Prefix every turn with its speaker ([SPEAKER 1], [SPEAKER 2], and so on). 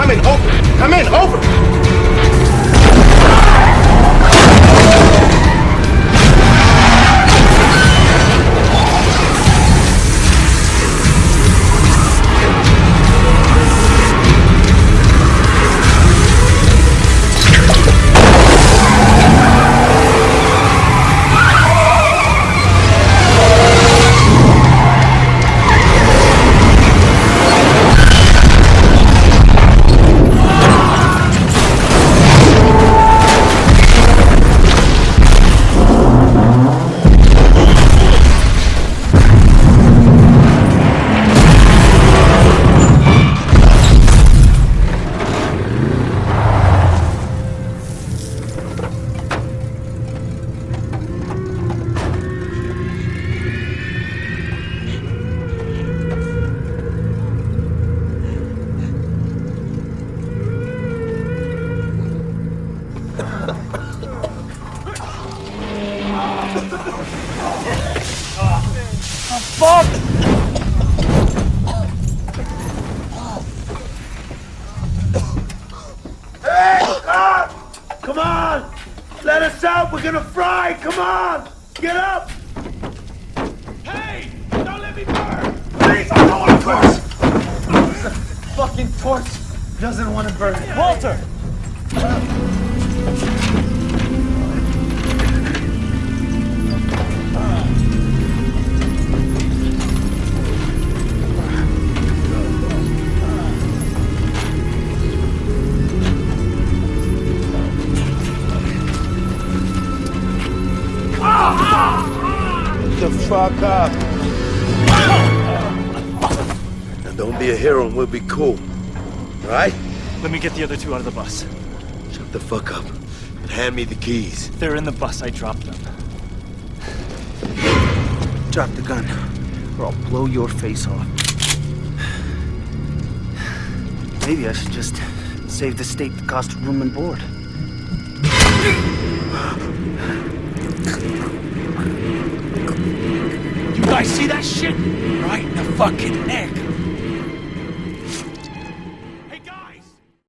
[SPEAKER 1] coming, over. Come in, over.
[SPEAKER 2] Come on! Let us out! We're gonna fry! Come on! Get up! Hey! Don't let me burn! Please, I don't want to burn! The fucking torch doesn't want to burn. Walter!
[SPEAKER 1] The fuck up. Now don't be a hero and we'll be cool. Alright?
[SPEAKER 3] Let me get the other two out of the bus.
[SPEAKER 1] Shut the fuck up. And hand me the keys.
[SPEAKER 3] They're in the bus. I dropped them.
[SPEAKER 4] Drop the gun, or I'll blow your face off. Maybe I should just save the state the cost of room and board.
[SPEAKER 3] You guys see that shit? Right in the fucking neck.